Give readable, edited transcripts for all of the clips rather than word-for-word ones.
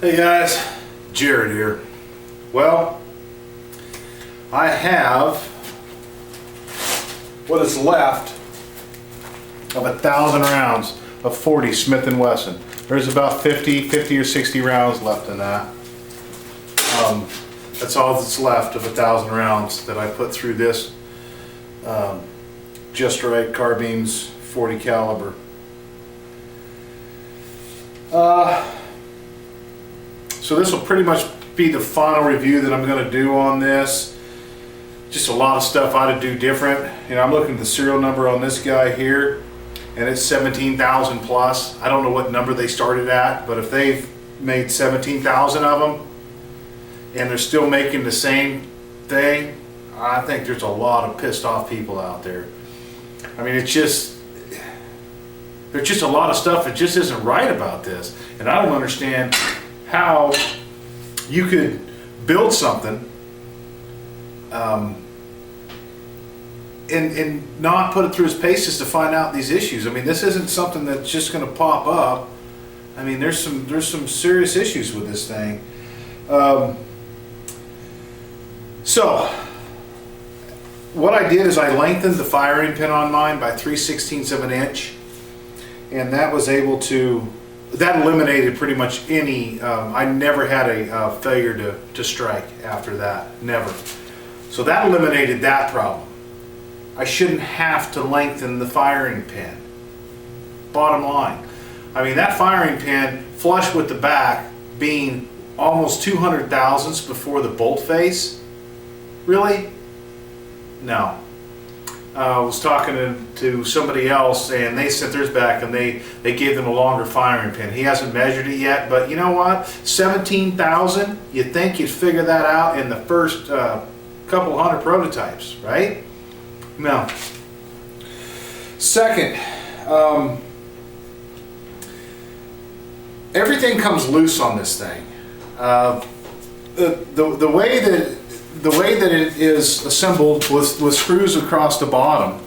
Hey guys, Jared here. Well, I have what is left of 1,000 rounds of 40 Smith & Wesson. There's about 50 or 60 rounds left in that. That's all that's left of 1,000 rounds that I put through this Just Right Carbines 40 caliber. So this will pretty much be the final review that I'm going to do on this. Just a lot of stuff I had to do different. You know, I'm looking at the serial number on this guy here, and it's 17,000 plus. I don't know what number they started at, but if they've made 17,000 of them and they're still making the same thing, I think there's a lot of pissed off people out there. I mean, there's just a lot of stuff that just isn't right about this, and I don't understand how you could build something and not put it through its paces to find out these issues. I mean, this isn't something that's just going to pop up. I mean, there's some serious issues with this thing. So what I did is I lengthened the firing pin on mine by 3/16 of an inch, and that was able to, that eliminated pretty much any, I never had a failure to strike after that, never. So that eliminated that problem. I shouldn't have to lengthen the firing pin. Bottom line. I mean, that firing pin, flush with the back, being almost 200 thousandths before the bolt face, really? No. I was talking to somebody else, and they sent theirs back, and they gave them a longer firing pin. He hasn't measured it yet, but you know what? 17,000, you'd think you'd figure that out in the first couple hundred prototypes, right? No. Second, everything comes loose on this thing. The way that it is assembled with screws across the bottom,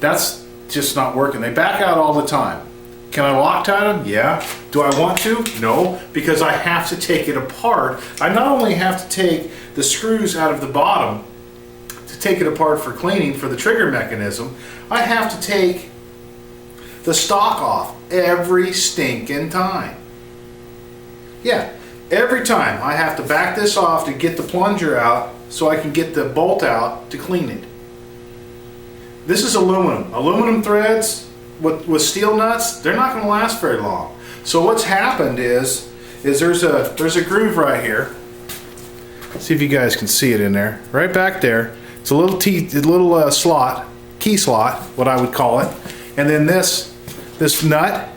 that's just not working. They back out all the time. Can I Loctite them? Yeah. Do I want to? No, because I have to take it apart. I not only have to take the screws out of the bottom to take it apart for cleaning for the trigger mechanism, I have to take the stock off every stinking time. Yeah. Every time I have to back this off to get the plunger out so I can get the bolt out to clean it. This is aluminum. Aluminum threads with steel nuts, they're not going to last very long. So what's happened is there's a groove right here. See if you guys can see it in there. Right back there. It's a little slot, key slot, what I would call it. And then this nut.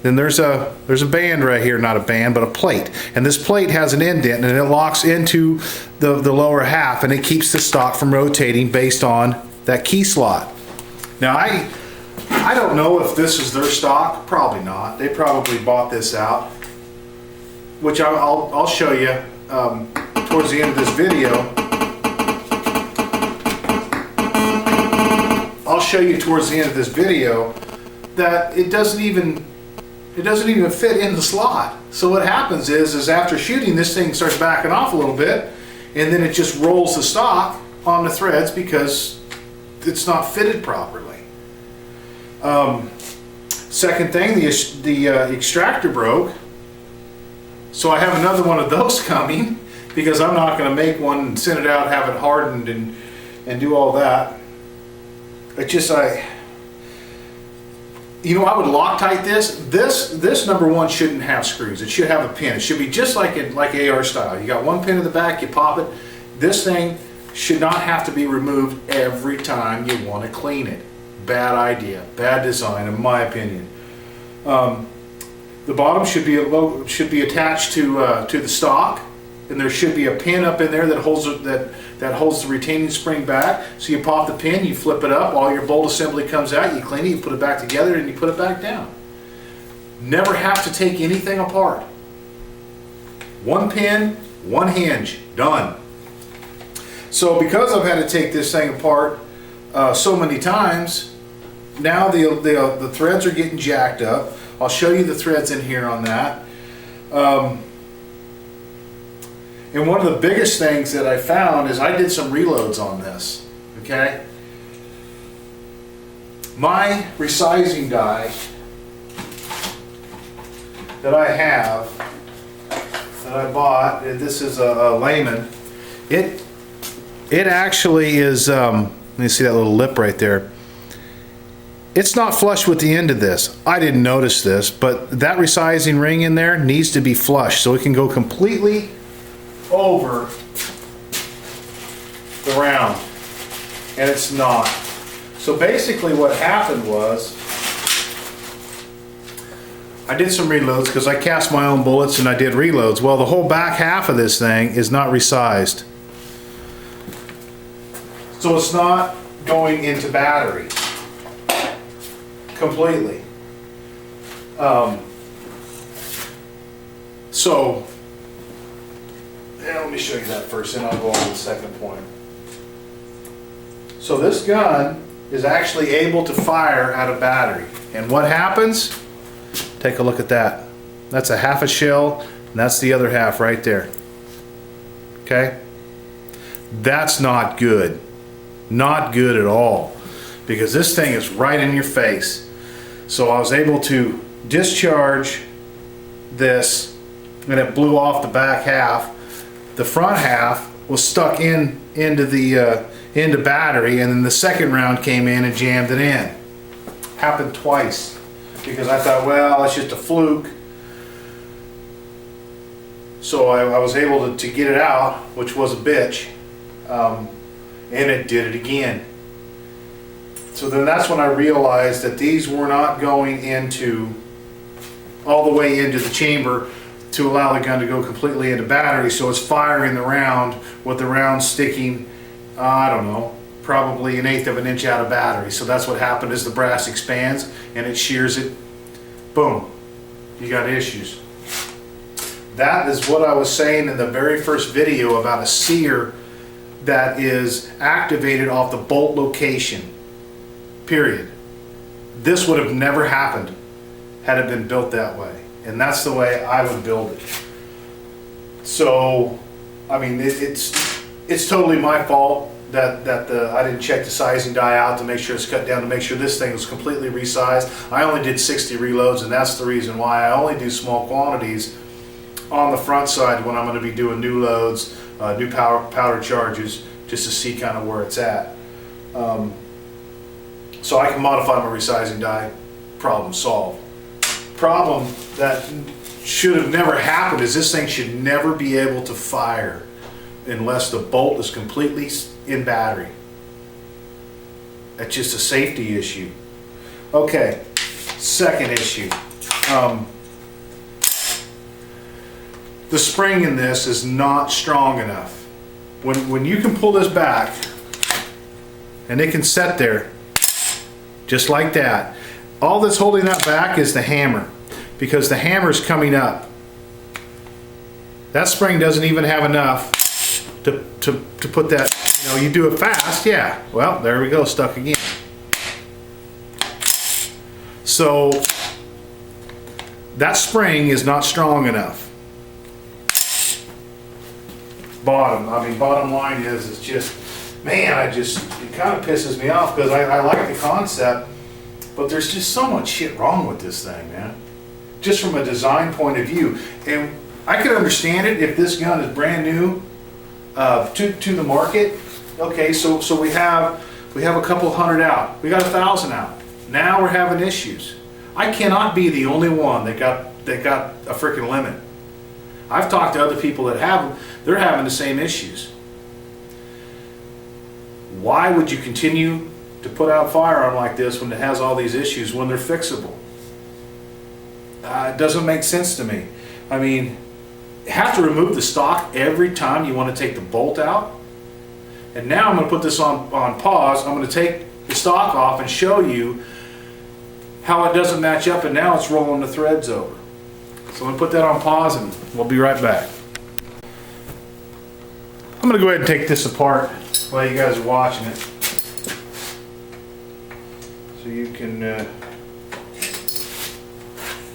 Then there's a band right here, not a band, but a plate. And this plate has an indent, and it locks into the lower half, and it keeps the stock from rotating based on that key slot. Now I don't know if this is their stock. Probably not. They probably bought this out, which I'll show you towards the end of this video. I'll show you towards the end of this video that it doesn't even fit in the slot. So what happens is after shooting, this thing starts backing off a little bit, and then it just rolls the stock on the threads because it's not fitted properly. Second thing, the extractor broke, so I have another one of those coming because I'm not going to make one and send it out, have it hardened, and do all that. You know, I would Loctite this. This number one shouldn't have screws. It should have a pin. It should be just like AR style. You got one pin in the back, you pop it. This thing should not have to be removed every time you want to clean it. Bad idea, bad design, in my opinion. The bottom should be attached to the stock, and there should be a pin up in there that holds the retaining spring back. So you pop the pin, you flip it up, all your bolt assembly comes out, you clean it, you put it back together, and you put it back down. Never have to take anything apart. One pin, one hinge, done. So because I've had to take this thing apart so many times, now the threads are getting jacked up. I'll show you the threads in here on that. And one of the biggest things that I found is I did some reloads on this, okay? My resizing die that I have, that I bought, this is a layman, it actually is, let me see that little lip right there. It's not flush with the end of this. I didn't notice this, but that resizing ring in there needs to be flush so it can go completely over the round, and it's not. So basically what happened was I did some reloads because I cast my own bullets and I did reloads. Well, the whole back half of this thing is not resized. So it's not going into battery completely. So let me show you that first, and I'll go on to the second point. So this gun is actually able to fire out of battery. And what happens? Take a look at that. That's a half a shell, and that's the other half right there. Okay? That's not good. Not good at all. Because this thing is right in your face. So I was able to discharge this, and it blew off the back half. The front half was stuck into battery, and then the second round came in and jammed it in. Happened twice because I thought, well, it's just a fluke. So I was able to get it out, which was a bitch, and it did it again. So then that's when I realized that these were not going into all the way into the chamber to allow the gun to go completely into battery, so it's firing the round with the round sticking, I don't know, probably 1/8 of an inch out of battery. So that's what happened is the brass expands and it shears it. Boom, you got issues. That is what I was saying in the very first video about a sear that is activated off the bolt location, period. This would have never happened had it been built that way. And that's the way I would build it. So, I mean, it's totally my fault that I didn't check the sizing die out to make sure it's cut down, to make sure this thing was completely resized. I only did 60 reloads, and that's the reason why I only do small quantities on the front side when I'm going to be doing new loads, new powder charges, just to see kind of where it's at. So I can modify my resizing die, problem solved. Problem that should have never happened is this thing should never be able to fire unless the bolt is completely in battery. That's just a safety issue. Okay, second issue. The spring in this is not strong enough. When you can pull this back and it can set there just like that, all that's holding that back is the hammer, because the hammer is coming up. That spring doesn't even have enough to put that, you know, you do it fast, yeah, well, there we go, stuck again. So that spring is not strong enough. Bottom line is, it's just, man, it kind of pisses me off because I like the concept, but there's just so much shit wrong with this thing, man. Just from a design point of view. And I could understand it if this gun is brand new to the market. Okay, so we have a couple hundred out. We got 1,000 out. Now we're having issues. I cannot be the only one that got a freaking limit. I've talked to other people that have them. They're having the same issues. Why would you continue to put out a firearm like this when it has all these issues when they're fixable? It doesn't make sense to me. I mean, you have to remove the stock every time you want to take the bolt out. And now I'm going to put this on pause. I'm going to take the stock off and show you how it doesn't match up, and now it's rolling the threads over. So I'm going to put that on pause and we'll be right back. I'm going to go ahead and take this apart while you guys are watching it. So you can,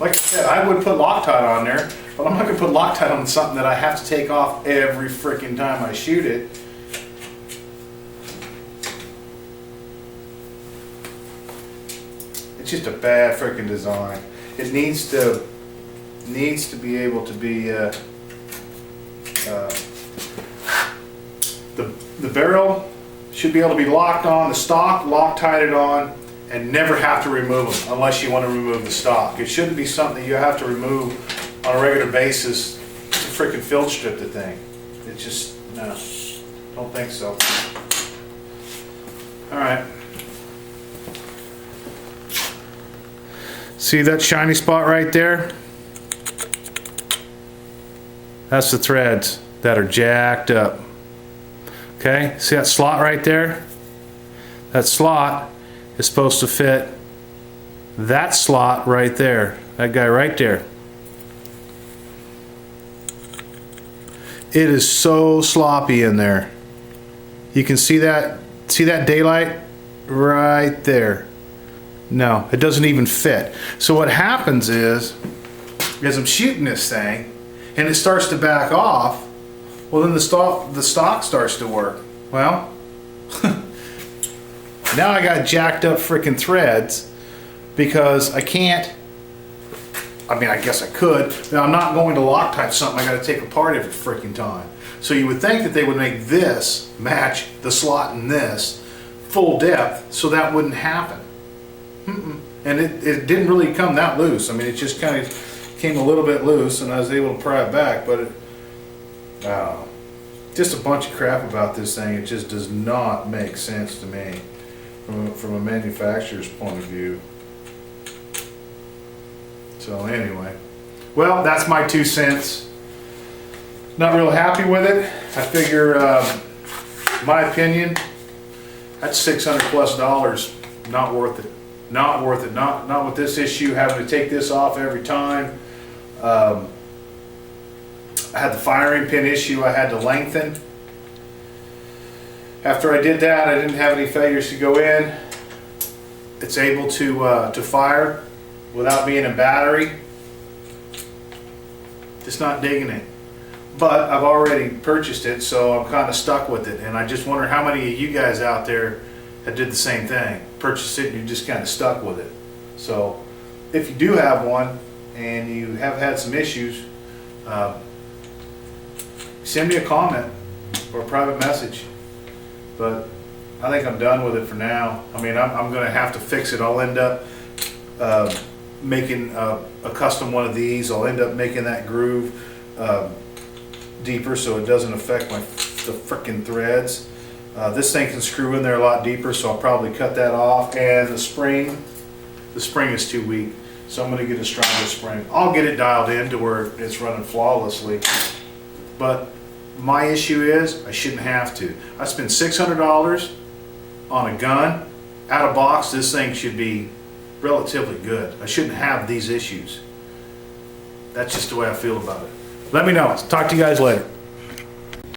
like I said, I would put Loctite on there, But I'm not gonna put Loctite on something that I have to take off every freaking time I shoot it. It's just a bad freaking design. It needs to be able to be the barrel should be able to be locked on, the stock Loctited on, and never have to remove them unless you want to remove the stock. It shouldn't be something you have to remove on a regular basis to freaking field strip the thing. It's just, no, don't think so. All right. See that shiny spot right there? That's the threads that are jacked up. Okay, see that slot right there? That slot is supposed to fit that slot right there. That guy right there. It is so sloppy in there. You can see that daylight right there. No, it doesn't even fit. So what happens is I'm shooting this thing and it starts to back off. Well, then the stock starts to work. Well, now I got jacked up freaking threads because I can't. I mean, I guess I could, but I'm not going to Loctite something I got to take apart every freaking time. So you would think that they would make this match the slot in this full depth, so that wouldn't happen. And it didn't really come that loose. I mean, it just kind of came a little bit loose, and I was able to pry it back. But just a bunch of crap about this thing. It just does not make sense to me from a manufacturer's point of view. So anyway, well, that's my 2 cents. Not real happy with it. I figure, my opinion, that's $600+ not worth it. Not worth it. Not with this issue, having to take this off every time. I had the firing pin issue I had to lengthen. After I did that, I didn't have any failures to go in. It's able to fire without being a battery. Just not digging it. But I've already purchased it, so I'm kind of stuck with it. And I just wonder how many of you guys out there that did the same thing. Purchased it and you're just kind of stuck with it. So if you do have one and you have had some issues, send me a comment or a private message. But I think I'm done with it for now. I mean, I'm going to have to fix it. I'll end up making a custom one of these. I'll end up making that groove deeper so it doesn't affect the frickin' threads. This thing can screw in there a lot deeper, so I'll probably cut that off. And the spring is too weak, so I'm going to get a stronger spring. I'll get it dialed in to where it's running flawlessly. But my issue is I shouldn't have to. I spent $600 on a gun. Out of box, this thing should be relatively good. I shouldn't have these issues. That's just the way I feel about it. Let me know. Talk to you guys later.